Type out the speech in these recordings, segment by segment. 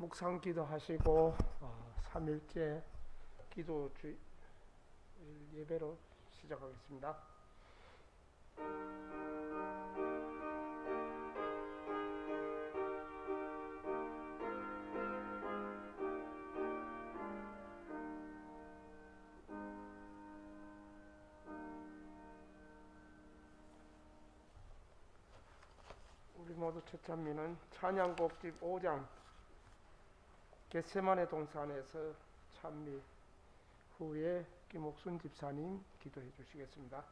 묵상 기도하시고 3일째 기도 예배로 시작하겠습니다. 우리 모두 첫 찬미는 찬양곡집 5장 겟세마네 동산에서 찬미 후에 김옥순 집사님 기도해 주시겠습니다.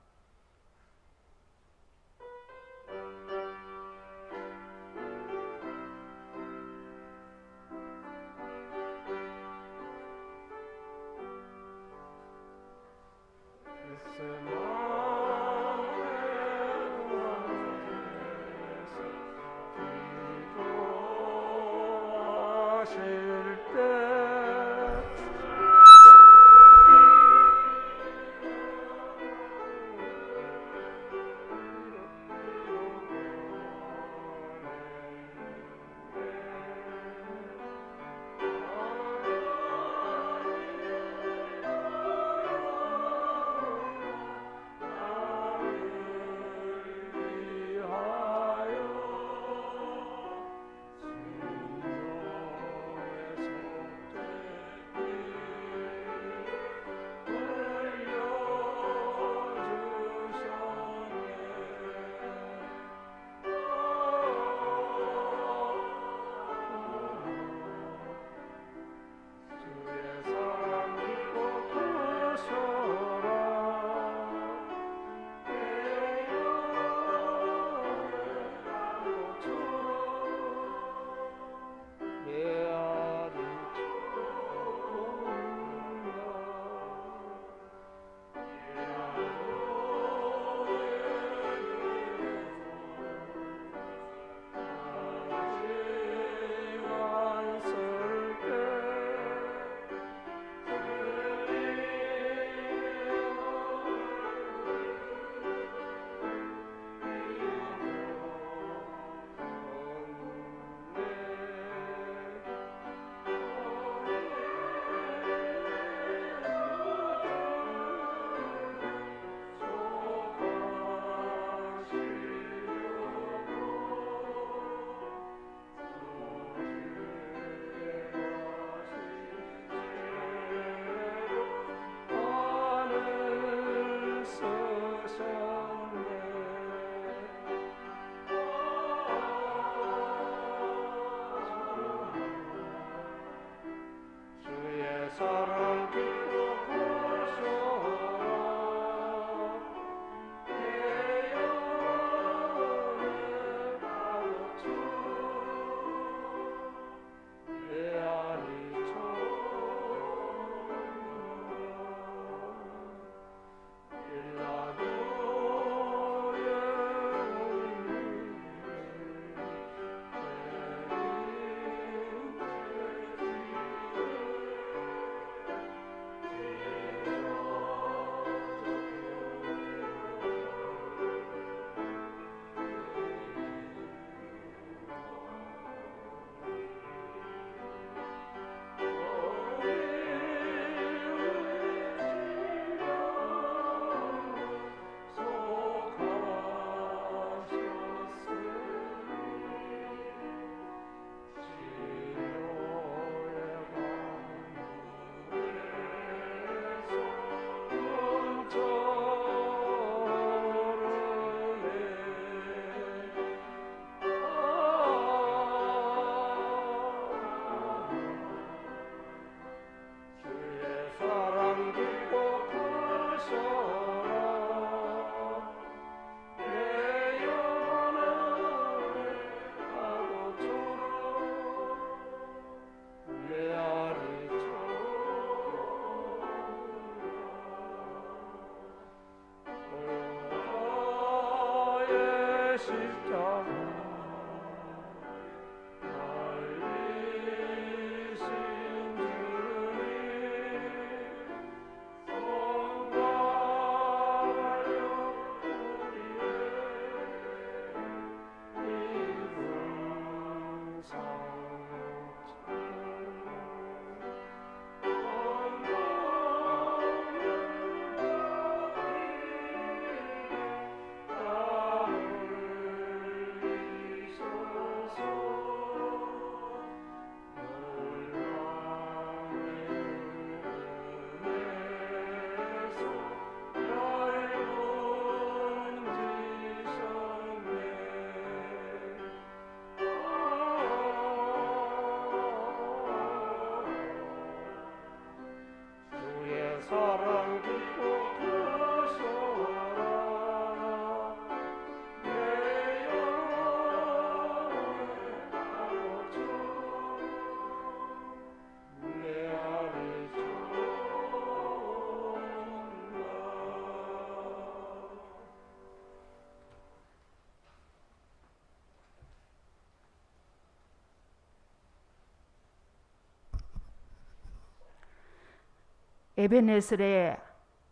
에베네셀의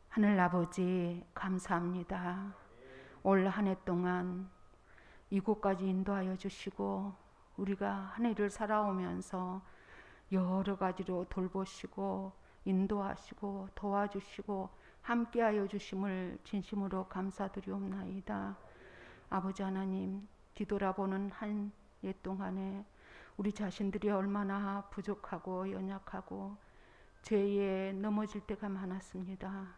하늘아버지 감사합니다. 올 한 해 동안 이곳까지 인도하여 주시고 우리가 한 해를 살아오면서 여러 가지로 돌보시고 인도하시고 도와주시고 함께하여 주심을 진심으로 감사드리옵나이다. 아버지 하나님, 뒤돌아보는 한 해 동안에 우리 자신들이 얼마나 부족하고 연약하고 죄에 넘어질 때가 많았습니다.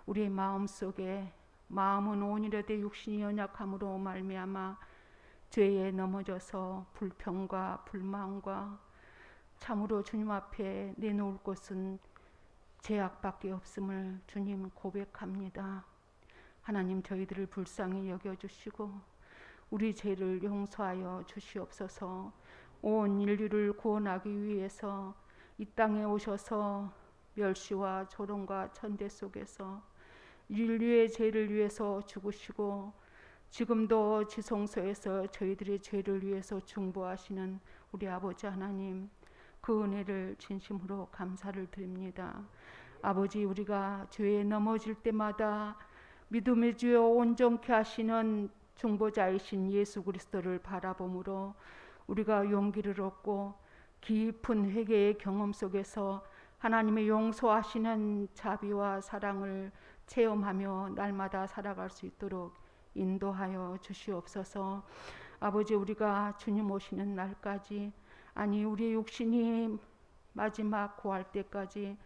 우리의 마음속에 마음은 온유하되 육신이 연약함으로 말미암아 죄에 넘어져서 불평과 불만과 참으로 주님 앞에 내놓을 것은 죄악밖에 없음을 주님 고백합니다. 하나님, 저희들을 불쌍히 여겨주시고 우리 죄를 용서하여 주시옵소서. 온 인류를 구원하기 위해서 이 땅에 오셔서 멸시와 조롱과 천대 속에서 인류의 죄를 위해서 죽으시고 지금도 지성소에서 저희들의 죄를 위해서 중보하시는 우리 아버지 하나님, 그 은혜를 진심으로 감사를 드립니다. 아버지, 우리가 죄에 넘어질 때마다 믿음의 주여 온전케 하시는 중보자이신 예수 그리스도를 바라봄으로 우리가 용기를 얻고 깊은 회개의 경험 속에서 하나님의 용서하시는 자비와 사랑을 체험하며 날마다 살아갈 수 있도록 인도하여 주시옵소서. 아버지, 우리가 주님 오시는 날까지, 아니 우리의 육신이 마지막 구할 때까지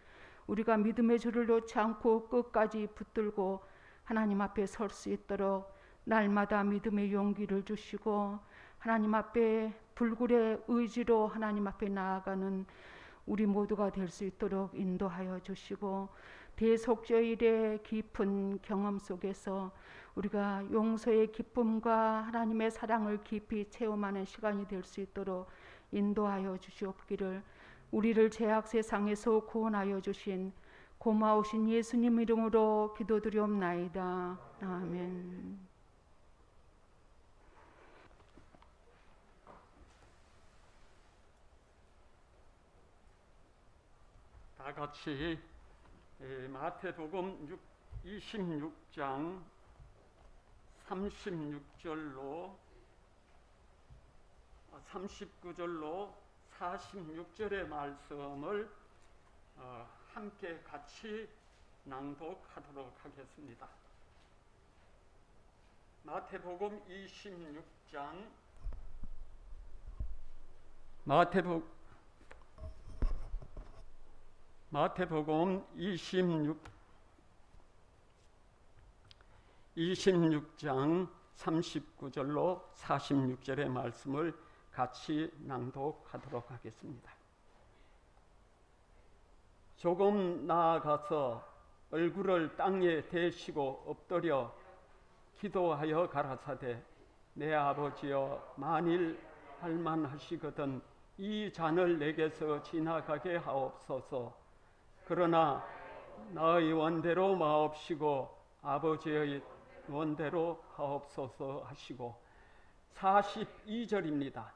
우리가 믿음의 줄을 놓지 않고 끝까지 붙들고 하나님 앞에 설 수 있도록 날마다 믿음의 용기를 주시고 하나님 앞에 불굴의 의지로 하나님 앞에 나아가는 우리 모두가 될 수 있도록 인도하여 주시고 대속죄일의 깊은 경험 속에서 우리가 용서의 기쁨과 하나님의 사랑을 깊이 체험하는 시간이 될 수 있도록 인도하여 주시옵기를 우리를 죄악 세상에서 구원하여 주신 고마우신 예수님 이름으로 기도드리옵나이다. 아멘. 다 같이 마태복음 26장 36절로 39절로 46절의 말씀을 함께 같이 낭독하도록 하겠습니다. 마태복음 26장 마태복음 26장 39절로 46절의 말씀을 같이 낭독하도록 하겠습니다. 조금 나아가서 얼굴을 땅에 대시고 엎드려 기도하여 가라사대 내 아버지여, 만일 할만하시거든 이 잔을 내게서 지나가게 하옵소서. 그러나 나의 원대로 마옵시고 아버지의 원대로 하옵소서 하시고 42절입니다.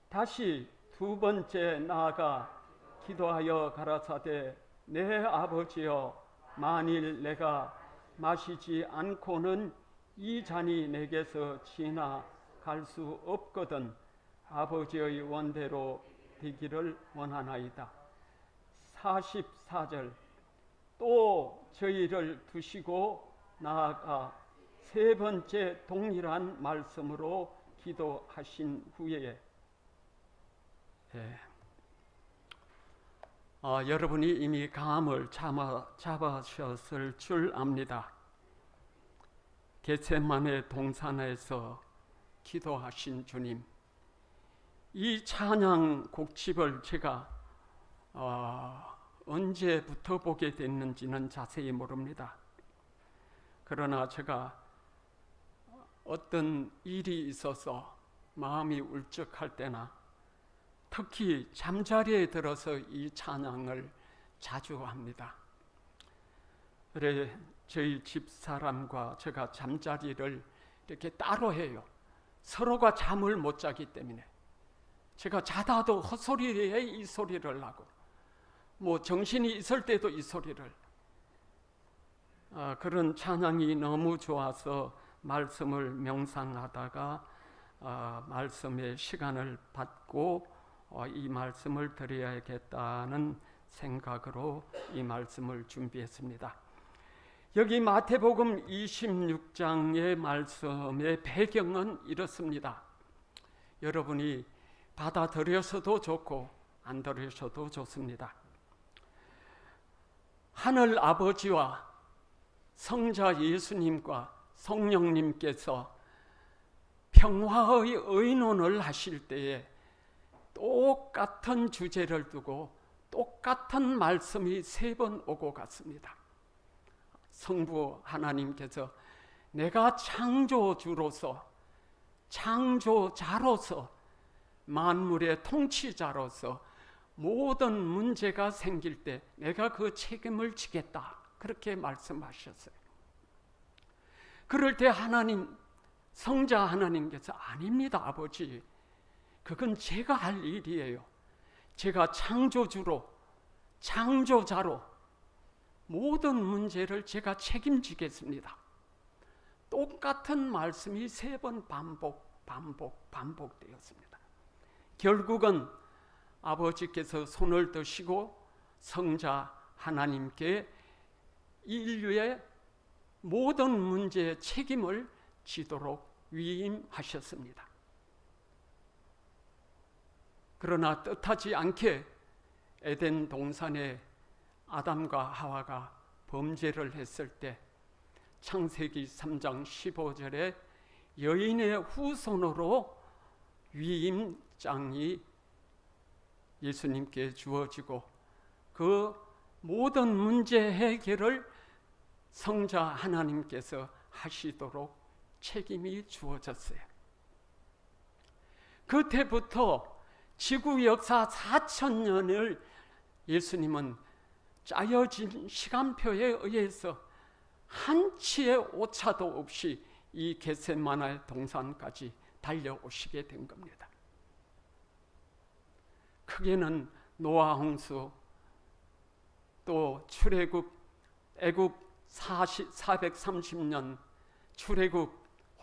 다시 두 번째 나아가 기도하여 가라사대 내 아버지여, 만일 내가 마시지 않고는 이 잔이 내게서 지나갈 수 없거든 아버지의 원대로 되기를 원하나이다. 44절 또 저희를 두시고 나아가 세 번째 동일한 말씀으로 기도하신 후에 여러분이 이미 감을 잡으셨을 줄 압니다. 겟세마네 동산에서 기도하신 주님, 이 찬양 곡집을 제가 언제부터 보게 됐는지는 자세히 모릅니다. 그러나 제가 어떤 일이 있어서 마음이 울적할 때나 특히 잠자리에 들어서 이 찬양을 자주 합니다. 그래 저희 집사람과 제가 잠자리를 이렇게 따로 해요. 서로가 잠을 못 자기 때문에 제가 자다도 헛소리에 이 소리를 하고 뭐 정신이 있을 때도 이 소리를 그런 찬양이 너무 좋아서 말씀을 명상하다가 말씀의 시간을 받고 이 말씀을 드려야겠다는 생각으로 이 말씀을 준비했습니다. 여기 마태복음 26장의 말씀의 배경은 이렇습니다. 여러분이 받아들여서도 좋고 안 들으셔도 좋습니다. 하늘 아버지와 성자 예수님과 성령님께서 평화의 의논을 하실 때에 똑같은 주제를 두고 똑같은 말씀이 3번 오고 갔습니다. 성부 하나님께서 내가 창조주로서 창조자로서 만물의 통치자로서 모든 문제가 생길 때 내가 그 책임을 지겠다, 그렇게 말씀하셨어요. 그럴 때 하나님, 성자 하나님께서 아닙니다 아버지, 그건 제가 할 일이에요. 제가 창조주로 창조자로 모든 문제를 제가 책임지겠습니다. 똑같은 말씀이 3번 반복되었습니다. 결국은 아버지께서 손을 드시고 성자 하나님께 인류의 모든 문제의 책임을 지도록 위임하셨습니다. 그러나 뜻하지 않게 에덴 동산에 아담과 하와가 범죄를 했을 때 창세기 3장 15절에 여인의 후손으로 위임장이 예수님께 주어지고 그 모든 문제 해결을 성자 하나님께서 하시도록 책임이 주어졌어요. 그때부터 지구 역사 4,000년을 예수님은 짜여진 시간표에 의해서 한치의 오차도 없이 이 겟세마네 동산까지 달려오시게 된 겁니다. 크게는 노아 홍수, 또 출애굽 애굽 430년, 출애굽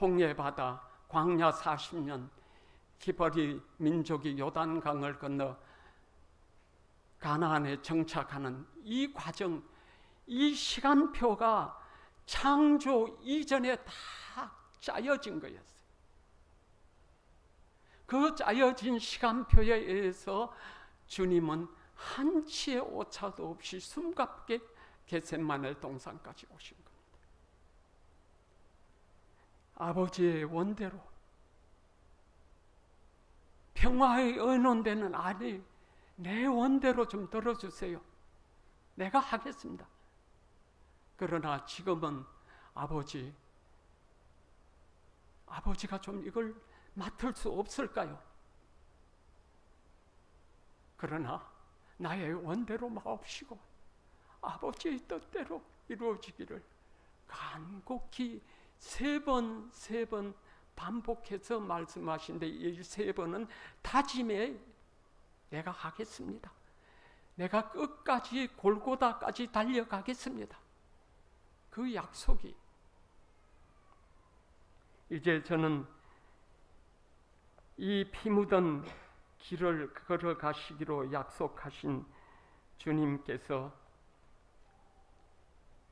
홍해바다 광야 40년, 히브리 민족이 요단강을 건너 가나안에 정착하는 이 과정, 이 시간표가 창조 이전에 다 짜여진 거였어요. 그 짜여진 시간표에 의해서 주님은 한치의 오차도 없이 숨가쁘게 겟세마네 동산까지 오신 겁니다. 아버지의 원대로 평화의 의논되는 아니, 내 원대로 좀 들어주세요. 내가 하겠습니다. 그러나 지금은 아버지가 좀 이걸 맡을 수 없을까요? 그러나 나의 원대로 마옵시고 아버지의 뜻대로 이루어지기를 간곡히 3번 반복해서 말씀하신데, 이 3번은 다짐에 내가 하겠습니다. 내가 끝까지 골고다까지 달려가겠습니다. 그 약속이, 이제 저는 이 피 묻은 길을 걸어가시기로 약속하신 주님께서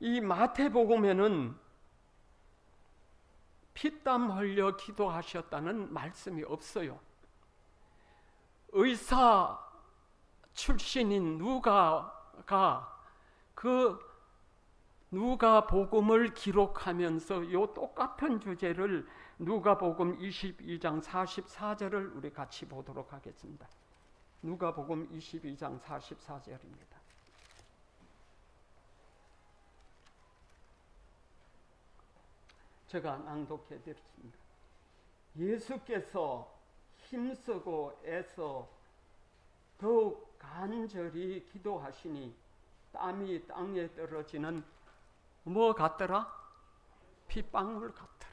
이 마태복음에는 피땀 흘려 기도하셨다는 말씀이 없어요. 의사 출신인 누가가 그 누가복음을 기록하면서 이 똑같은 주제를 누가복음 22장 44절을 우리 같이 보도록 하겠습니다. 누가복음 22장 44절입니다. 제가 낭독해 드렸습니다. 예수께서 힘쓰고 애써 더욱 간절히 기도하시니 땀이 땅에 떨어지는 뭐 같더라? 핏방울 같더라.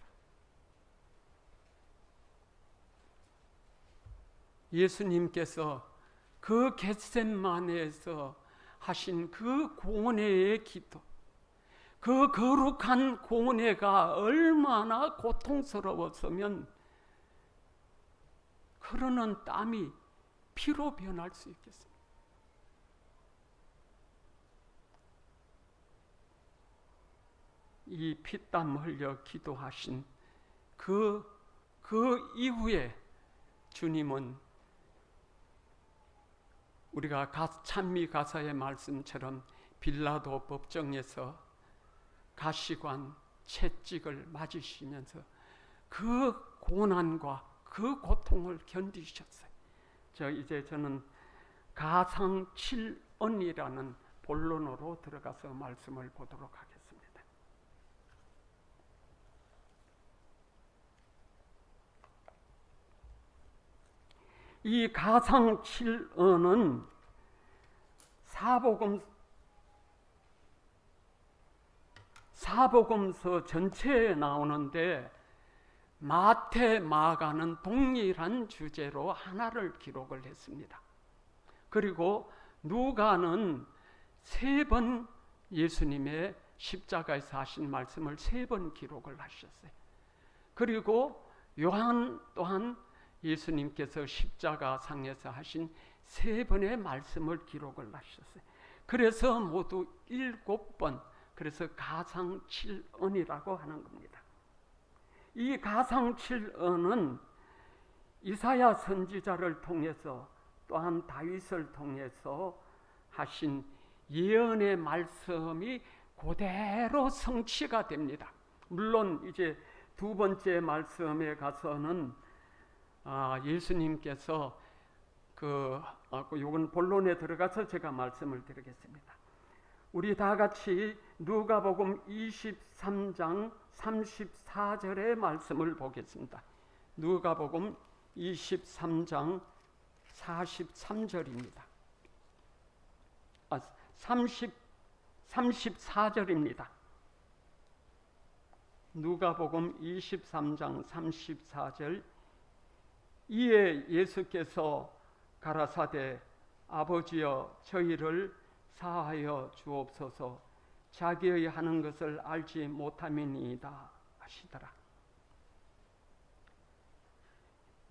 예수님께서 그 겟세마네에서 하신 그 공회의 기도, 그 거룩한 공회가 얼마나 고통스러웠으면 흐르는 땀이 피로 변할 수 있겠습니까? 이 피땀 흘려 기도하신 그 이후에 주님은 우리가 찬미 가사의 말씀처럼 빌라도 법정에서 가시관 채찍을 맞으시면서 그 고난과 그 고통을 견디셨어요. 저는 가상 7언이라는 본론으로 들어가서 말씀을 보도록 하겠습니다. 이 가상 7언은 사복음서 전체에 나오는데 마태, 마가는 동일한 주제로 하나를 기록을 했습니다. 그리고 누가는 3번 예수님의 십자가에서 하신 말씀을 3번 기록을 하셨어요. 그리고 요한 또한 예수님께서 십자가상에서 하신 3번의 말씀을 기록을 하셨어요. 그래서 모두 7번, 그래서 가상 7언이라고 하는 겁니다. 이 가상 7언은 이사야 선지자를 통해서 또한 다윗을 통해서 하신 예언의 말씀이 그대로 성취가 됩니다. 물론 이제 2번째 말씀에 가서는 예수님께서 요건 본론에 들어가서 제가 말씀을 드리겠습니다. 우리 다 같이 누가복음 23장 34절의 말씀을 보겠습니다. 누가복음 23장 43절입니다. 34절입니다. 누가복음 23장 34절. 이에 예수께서 가라사대 아버지여 저희를 사하여 주옵소서 자기의 하는 것을 알지 못함이니이다 하시더라.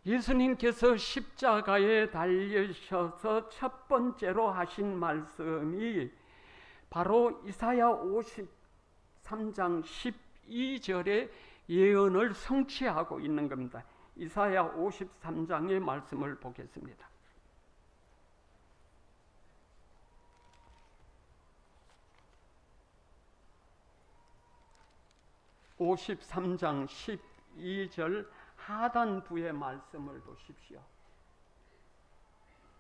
예수님께서 십자가에 달리셔서 첫 번째로 하신 말씀이 바로 이사야 53장 12절의 예언을 성취하고 있는 겁니다. 이사야 53장의 말씀을 보겠습니다. 53장 12절 하단부의 말씀을 보십시오.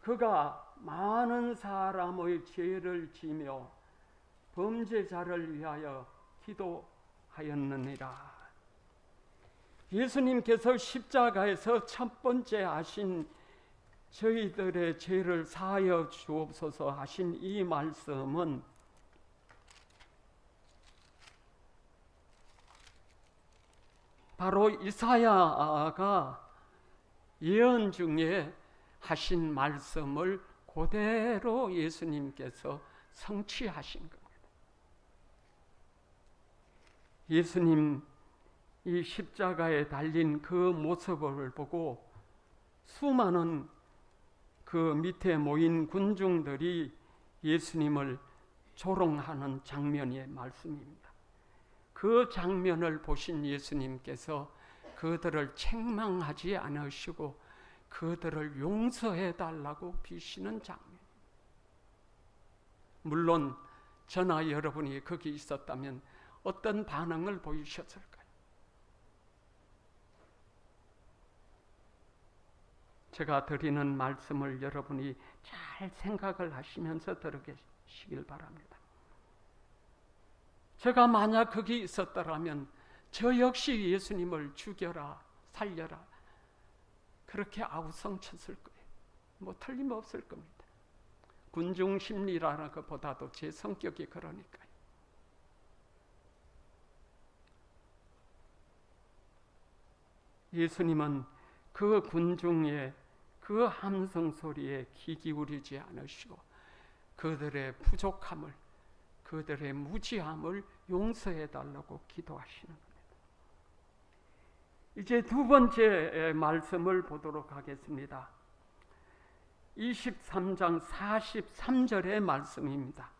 그가 많은 사람의 죄를 지며 범죄자를 위하여 기도하였느니라. 예수님께서 십자가에서 첫 번째 하신 저희들의 죄를 사하여 주옵소서 하신 이 말씀은 바로 이사야가 예언 중에 하신 말씀을 그대로 예수님께서 성취하신 겁니다. 예수님 이 십자가에 달린 그 모습을 보고 수많은 그 밑에 모인 군중들이 예수님을 조롱하는 장면의 말씀입니다. 그 장면을 보신 예수님께서 그들을 책망하지 않으시고 그들을 용서해 달라고 비시는 장면. 물론 저나 여러분이 거기 있었다면 어떤 반응을 보이셨을까요? 제가 드리는 말씀을 여러분이 잘 생각을 하시면서 들으시길 바랍니다. 제가 만약 거기 있었더라면 저 역시 예수님을 죽여라, 살려라 그렇게 아우성쳤을 거예요. 뭐 틀림없을 겁니다. 군중 심리라는 것보다도 제 성격이 그러니까요. 예수님은 그 군중의 그 함성 소리에 귀 기울이지 않으시고 그들의 부족함을, 그들의 무지함을 용서해 달라고 기도하시는 겁니다. 이제 두 번째 말씀을 보도록 하겠습니다. 23장 43절의 말씀입니다.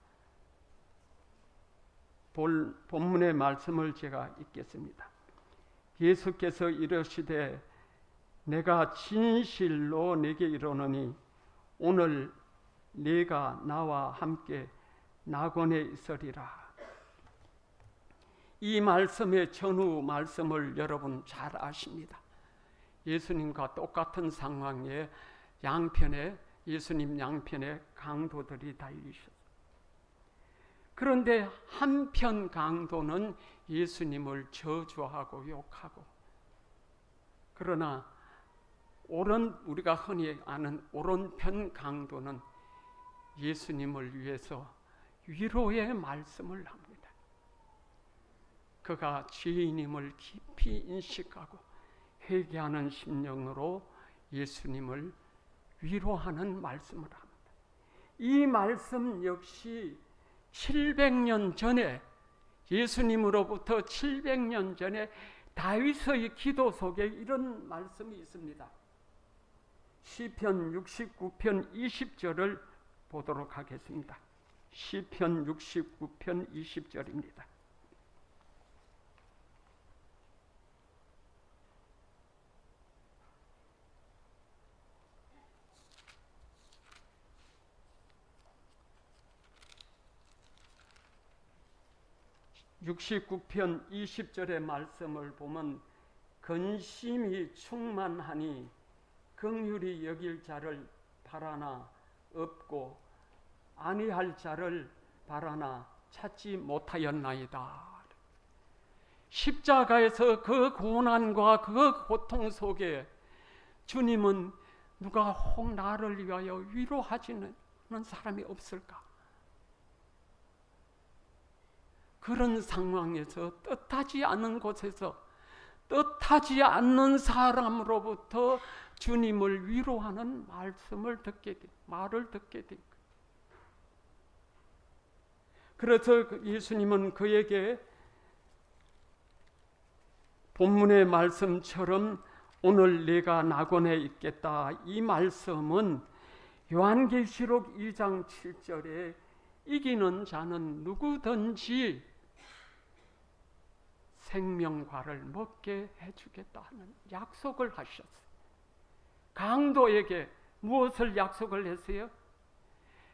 본문의 말씀을 제가 읽겠습니다. 예수께서 이르시되 내가 진실로 내게 이르노니 오늘 네가 나와 함께 낙원에 있으리라. 이 말씀의 전후 말씀을 여러분 잘 아십니다. 예수님과 똑같은 상황에 예수님 양편에 강도들이 달리셨어요. 그런데 한편 강도는 예수님을 저주하고 욕하고, 그러나 우리가 흔히 아는 오른편 강도는 예수님을 위해서 위로의 말씀을 합니다. 그가 죄인임을 깊이 인식하고 회개하는 심령으로 예수님을 위로하는 말씀을 합니다. 이 말씀 역시 700년 전에, 예수님으로부터 700년 전에 다윗의 기도 속에 이런 말씀이 있습니다. 시편 69편 20절을 보도록 하겠습니다. 시편 69편 20절입니다. (69편 20절의) 말씀을 보면 근심이 충만하니 긍휼히 여길 자를 바라나 없고 안위할 자를 바라나 찾지 못하였나이다. 십자가에서 그 고난과 그 고통 속에 주님은 누가 혹 나를 위하여 위로하지는 사람이 없을까? 그런 상황에서 뜻하지 않은 곳에서 뜻하지 않는 사람으로부터 주님을 위로하는 말을 듣게 된 거예요. 그래서 예수님은 그에게 본문의 말씀처럼 오늘 내가 낙원에 있겠다, 이 말씀은 요한계시록 2장 7절에 이기는 자는 누구든지 생명과를 먹게 해주겠다 하는 약속을 하셨어요. 강도에게 무엇을 약속을 했어요?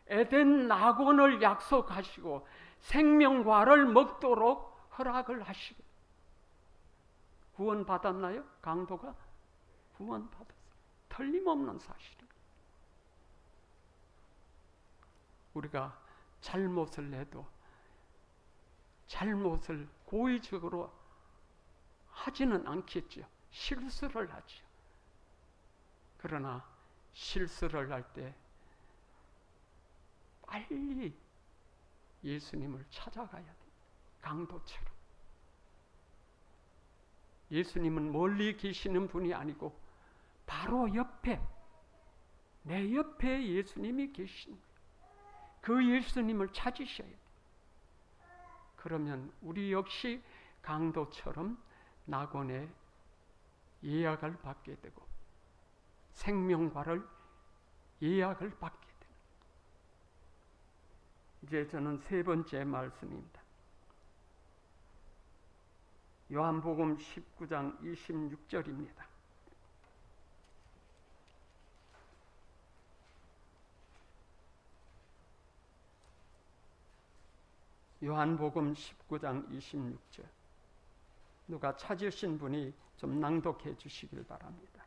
에덴 낙원을 약속하시고 생명과를 먹도록 허락을 하시고, 구원받았나요? 강도가 구원받았어요. 틀림없는 사실입니다. 우리가 잘못을 해도 잘못을 고의적으로 하지는 않겠죠. 실수를 하죠. 그러나 실수를 할 때 빨리 예수님을 찾아가야 돼요. 강도처럼. 예수님은 멀리 계시는 분이 아니고 바로 옆에, 내 옆에 예수님이 계신 거예요. 그 예수님을 찾으셔야 돼요. 그러면 우리 역시 강도처럼 낙원에 예약을 받게 되고 생명과를 예약을 받게 됩니다. 이제 저는 세 번째 말씀입니다. 요한복음 19장 26절입니다. 요한복음 19장 26절. 누가 찾으신 분이 좀 낭독해 주시길 바랍니다.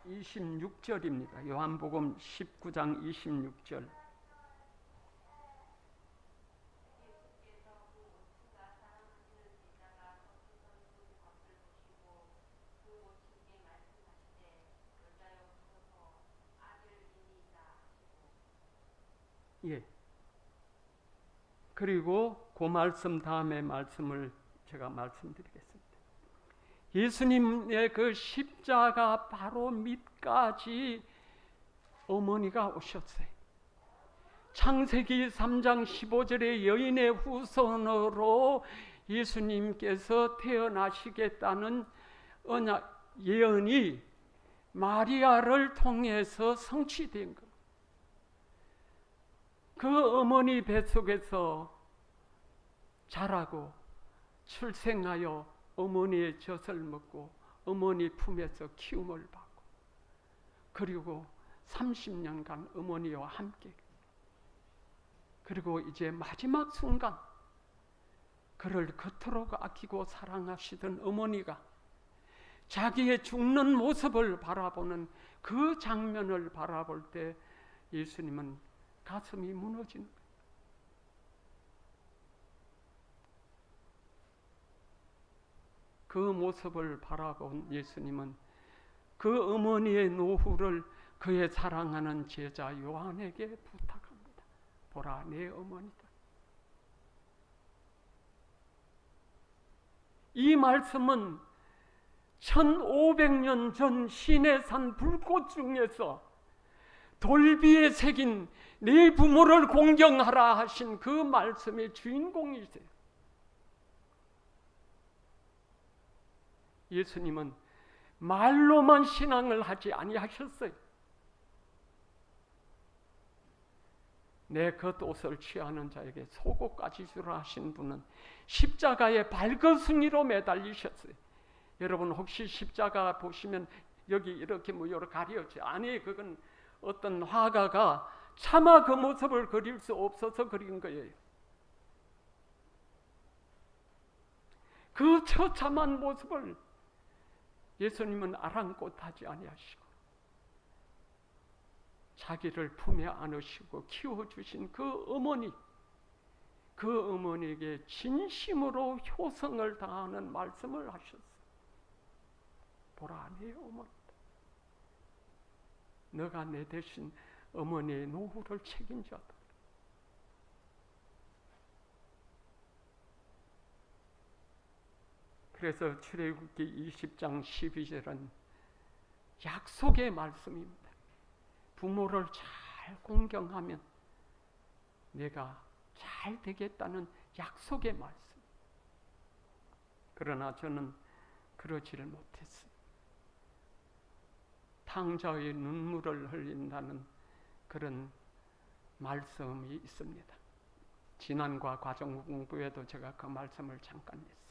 26절입니다. 요한복음 19장 26절. 예. 그리고 그 말씀 다음에 말씀을 제가 말씀드리겠습니다. 예수님의 그 십자가 바로 밑까지 어머니가 오셨어요. 창세기 3장 15절의 여인의 후손으로 예수님께서 태어나시겠다는 언약 예언이 마리아를 통해서 성취된 것. 그 어머니 뱃속에서 자라고 출생하여 어머니의 젖을 먹고 어머니 품에서 키움을 받고 그리고 30년간 어머니와 함께 그리고 이제 마지막 순간 그를 그토록 아끼고 사랑하시던 어머니가 자기의 죽는 모습을 바라보는 그 장면을 바라볼 때 예수님은 가슴이 무너지는 거예요. 그 모습을 바라본 예수님은 그 어머니의 노후를 그의 사랑하는 제자 요한에게 부탁합니다. 보라, 내 어머니다. 이 말씀은 1500년 전 시내산 불꽃 중에서 돌비에 새긴 내 부모를 공경하라 하신 그 말씀의 주인공이세요. 예수님은 말로만 신앙을 하지 아니하셨어요. 내 겉옷을 취하는 자에게 속옷까지 주라 하신 분은 십자가에 발거숭이로 매달리셨어요. 여러분 혹시 십자가 보시면 여기 이렇게 여러 가려져. 아니, 그건 어떤 화가가 차마 그 모습을 그릴 수 없어서 그린 거예요. 그 처참한 모습을 예수님은 아랑곳하지 아니하시고 자기를 품에 안으시고 키워주신 그 어머니에게 진심으로 효성을 다하는 말씀을 하셨어요. 보라, 내 어머니다. 너가 내 대신 어머니의 노후를 책임졌다. 그래서 출애굽기 20장 12절은 약속의 말씀입니다. 부모를 잘 공경하면 내가 잘 되겠다는 약속의 말씀. 그러나 저는 그러지를 못했어요. 탕자의 눈물을 흘린다는 그런 말씀이 있습니다. 지난과 과정 공부에도 제가 그 말씀을 잠깐 냈어요.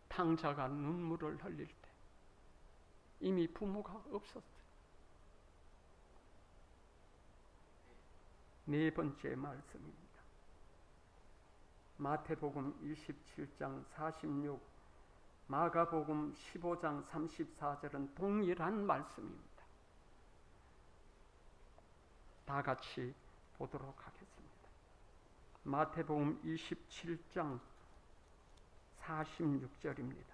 탕자가 눈물을 흘릴 때 이미 부모가 없었어요. 네 번째 말씀입니다. 마태복음 27장 46, 마가복음 15장 34절은 동일한 말씀입니다. 다 같이 보도록 하겠습니다. 마태복음 27장 46절입니다.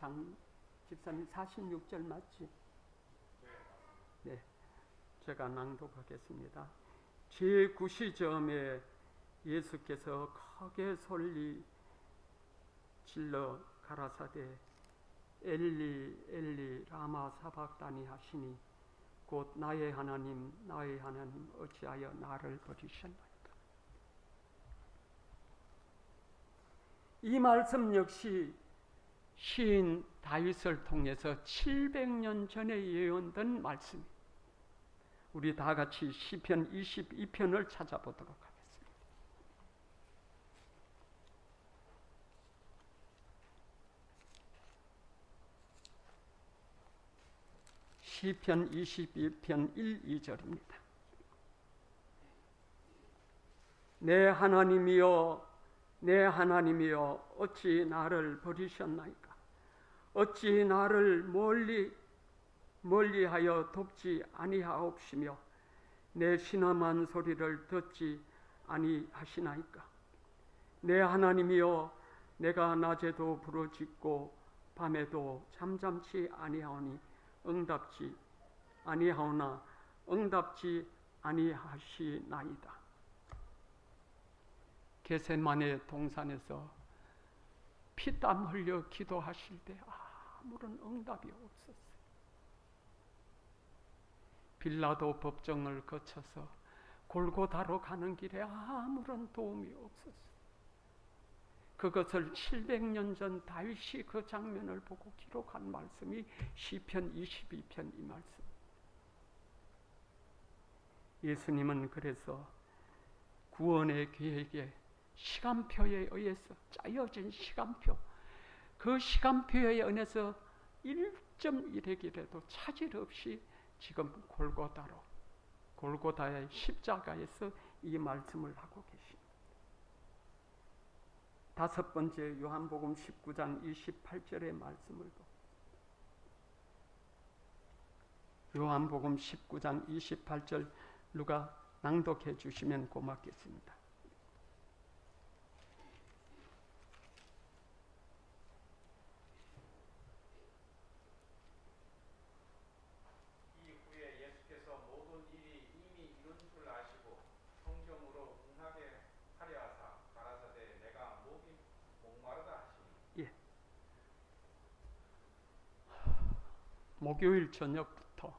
장 집사님 46절 맞지? 네. 제가 낭독하겠습니다. 제9시점에 예수께서 크게 소리 질러 가라사대 엘리 엘리 라마 사박다니 하시니 곧 나의 하나님 어찌하여 나를 버리셨나이까. 이 말씀 역시 시인 다윗을 통해서 700년 전에 예언된 말씀입니다. 우리 다 같이 시편 22편을 찾아보도록 하겠습니다. 시편 22편 1, 2절입니다. 내 하나님이여, 내 하나님이여, 어찌 나를 버리셨나이까? 어찌 나를 멀리하여 돕지 아니하옵시며 내 신음한 소리를 듣지 아니하시나이까. 내 하나님이여, 내가 낮에도 부르짖고 밤에도 잠잠치 아니하오니 응답지 아니하시나이다. 겟세마네 동산에서 피땀 흘려 기도하실 때 아무런 응답이 없었어요. 빌라도 법정을 거쳐서 골고다로 가는 길에 아무런 도움이 없었어요. 그것을 700년 전 다윗이 그 장면을 보고 기록한 말씀이 시편 22편 이 말씀. 예수님은 그래서 구원의 계획에 시간표에 의해서 짜여진 시간표, 그 시간표에 의해서 1.1핵이라도 차질 없이 지금 골고다의 십자가에서 이 말씀을 하고 계십니다. 다섯 번째, 요한복음 19장 28절의 말씀을 보고, 요한복음 19장 28절 누가 낭독해 주시면 고맙겠습니다. 이후에 예수께서 모든 일이 이미 이룬 줄 아시고 성경으로 응하게 하려 하사 가라사대 내가 목마르다 하시니. 목요일 저녁부터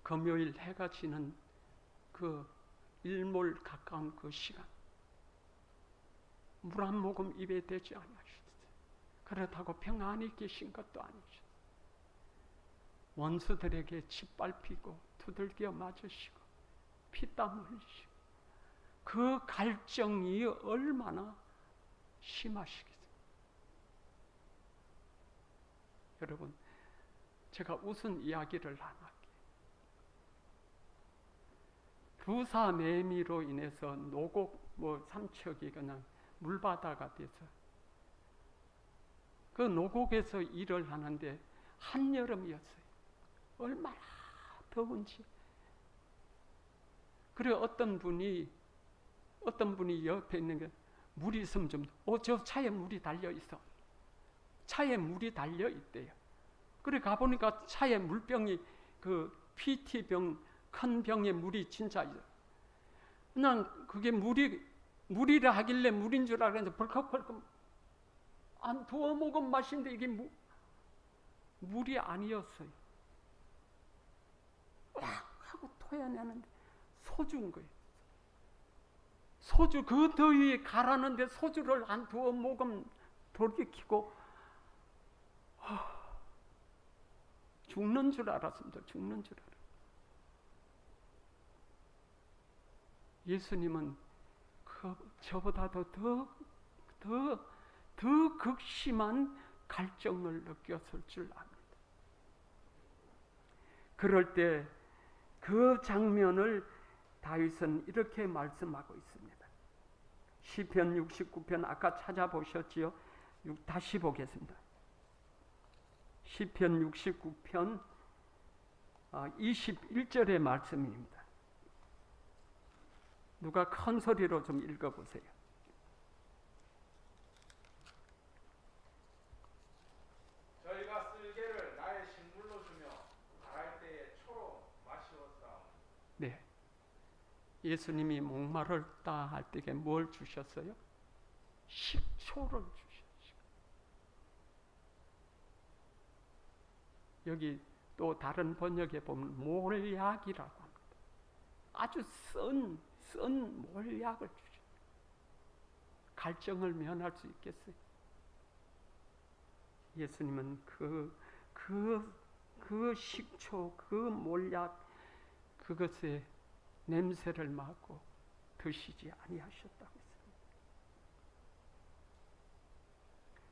금요일 해가 지는 그 일몰 가까운 그 시간, 물 한 모금 입에 대지 않으셨어요. 그렇다고 평안히 계신 것도 아니죠. 원수들에게 짓밟히고 두들겨 맞으시고 피땀 흘리시고, 그 갈증이 얼마나 심하시겠어요. 여러분, 제가 무슨 이야기를 안 할게요. 루사 매미로 인해서 노곡 삼척이 그냥 물바다가 돼서 그 노곡에서 일을 하는데 한여름이었어요. 얼마나 더운지. 그래 어떤 분이 옆에 있는 게 물이 있으면 좀, 저 차에 물이 달려 있어. 차에 물이 달려 있대요. 그래 가보니까 차에 물병이 그 PT병 큰 병에 물이 진짜 있어. 그냥 그게 물이라 하길래 물인 줄 알았는데 벌컥벌컥 안 두어 먹은 맛인데 이게 물이 아니었어요. 막 하고 토해내는데 소주인 거예요. 소주, 그 더위에 가라는데 소주를 한 두어 모금 돌이키고 죽는 줄 알았습니다. 죽는 줄 알았어요. 예수님은 저보다도 더 극심한 갈증을 느꼈을 줄 압니다. 그럴 때 그 장면을 다윗은 이렇게 말씀하고 있습니다. 시편 69편 아까 찾아보셨지요? 다시 보겠습니다. 시편 69편 21절의 말씀입니다. 누가 큰 소리로 좀 읽어보세요. 저희가 쓸개를 나의 식물로 주며 말할 때에 초로 마시었사오니. 네, 예수님이 목마르다 할 때에 뭘 주셨어요? 식초를 주셨어요. 여기 또 다른 번역에 보면 몰약이라고 합니다. 아주 쓴 몰약을 주셨어요. 갈증을 면할 수 있겠어요? 예수님은 그 식초, 그 몰약, 그것의 냄새를 맡고 드시지 아니하셨다고 했습니다.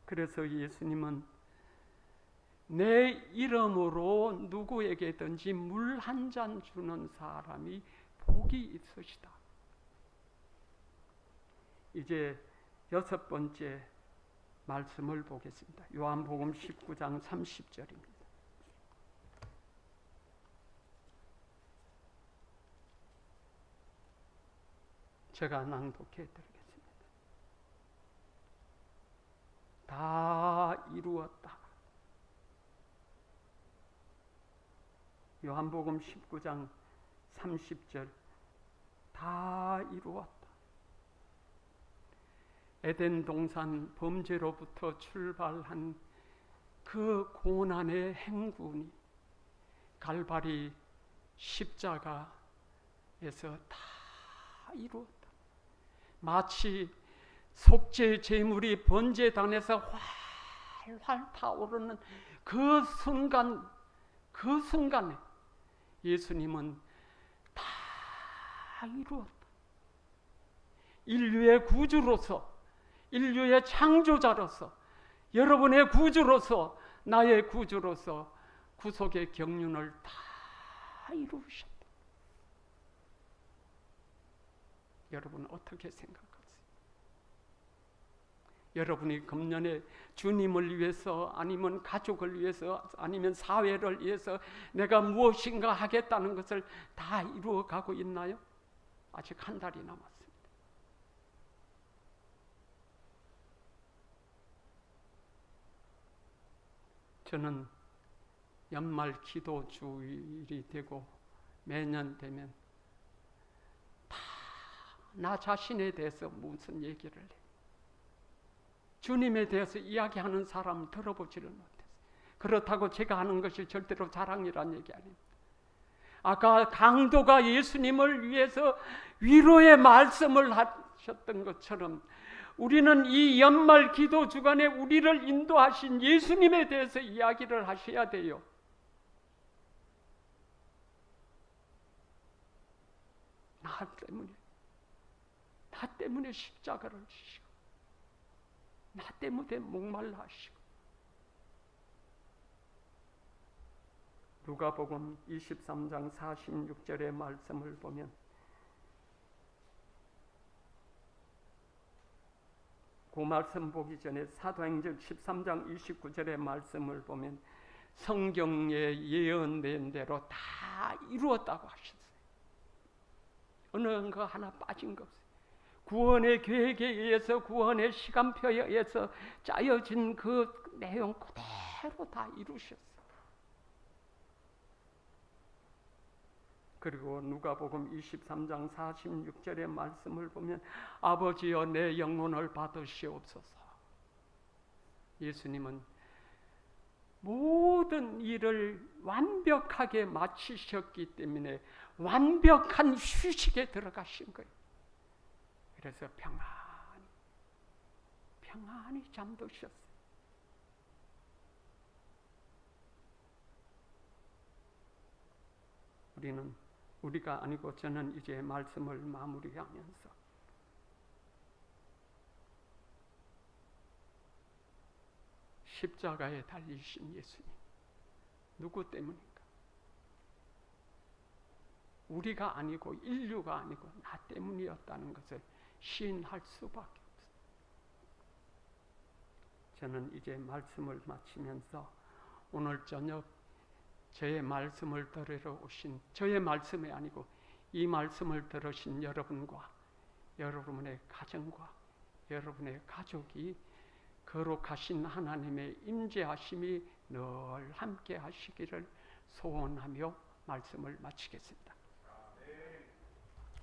그래서 예수님은 내 이름으로 누구에게든지 물 한 잔 주는 사람이 복이 있으시다. 이제 여섯 번째 말씀을 보겠습니다. 요한복음 19장 30절입니다. 제가 낭독해 드리겠습니다. 다 이루었다. 요한복음 19장 30절 다 이루었다. 에덴 동산 범죄로부터 출발한 그 고난의 행군이 갈바리 십자가에서 다 이루었다. 마치 속죄 제물이 번제단에서 활활 타오르는 그 순간에 예수님은 다 이루었다. 인류의 구주로서, 인류의 창조자로서, 여러분의 구주로서, 나의 구주로서 구속의 경륜을 다 이루셨다. 여러분 어떻게 생각하세요? 여러분이 금년에 주님을 위해서, 아니면 가족을 위해서, 아니면 사회를 위해서 내가 무엇인가 하겠다는 것을 다 이루어가고 있나요? 아직 한 달이 남았습니다. 저는 연말 기도 주일이 되고 매년 되면 다 나 자신에 대해서 무슨 얘기를 해. 주님에 대해서 이야기하는 사람 들어보지를 못했어요. 그렇다고 제가 하는 것이 절대로 자랑이란 얘기 아닙니다. 아까 강도가 예수님을 위해서 위로의 말씀을 하셨던 것처럼 우리는 이 연말 기도 주간에 우리를 인도하신 예수님에 대해서 이야기를 하셔야 돼요. 나 때문에 십자가를 지시고 나 때문에 목말라 하시고. 누가복음 23장 46절의 말씀을 보면 그 말씀 보기 전에 사도행전 13장 29절의 말씀을 보면 성경에 예언된 대로 다 이루었다고 하셨어요. 어느 거 하나 빠진 거 없어요. 구원의 계획에 의해서, 구원의 시간표에 의해서 짜여진 그 내용 그대로 다 이루셨어요. 그리고 누가복음 23장 46절의 말씀을 보면 아버지여 내 영혼을 받으시옵소서. 예수님은 모든 일을 완벽하게 마치셨기 때문에 완벽한 휴식에 들어가신 거예요. 그래서 평안히 잠드셨어요. 우리가 아니고 저는 이제 말씀을 마무리하면서 십자가에 달리신 예수님 누구 때문인가? 우리가 아니고 인류가 아니고 나 때문이었다는 것을 시인할 수밖에 없어요. 저는 이제 말씀을 마치면서 오늘 저녁 저의 말씀을 들으러 오신, 저의 말씀이 아니고 이 말씀을 들으신 여러분과 여러분의 가정과 여러분의 가족이 거룩하신 하나님의 임재하심이 늘 함께 하시기를 소원하며 말씀을 마치겠습니다.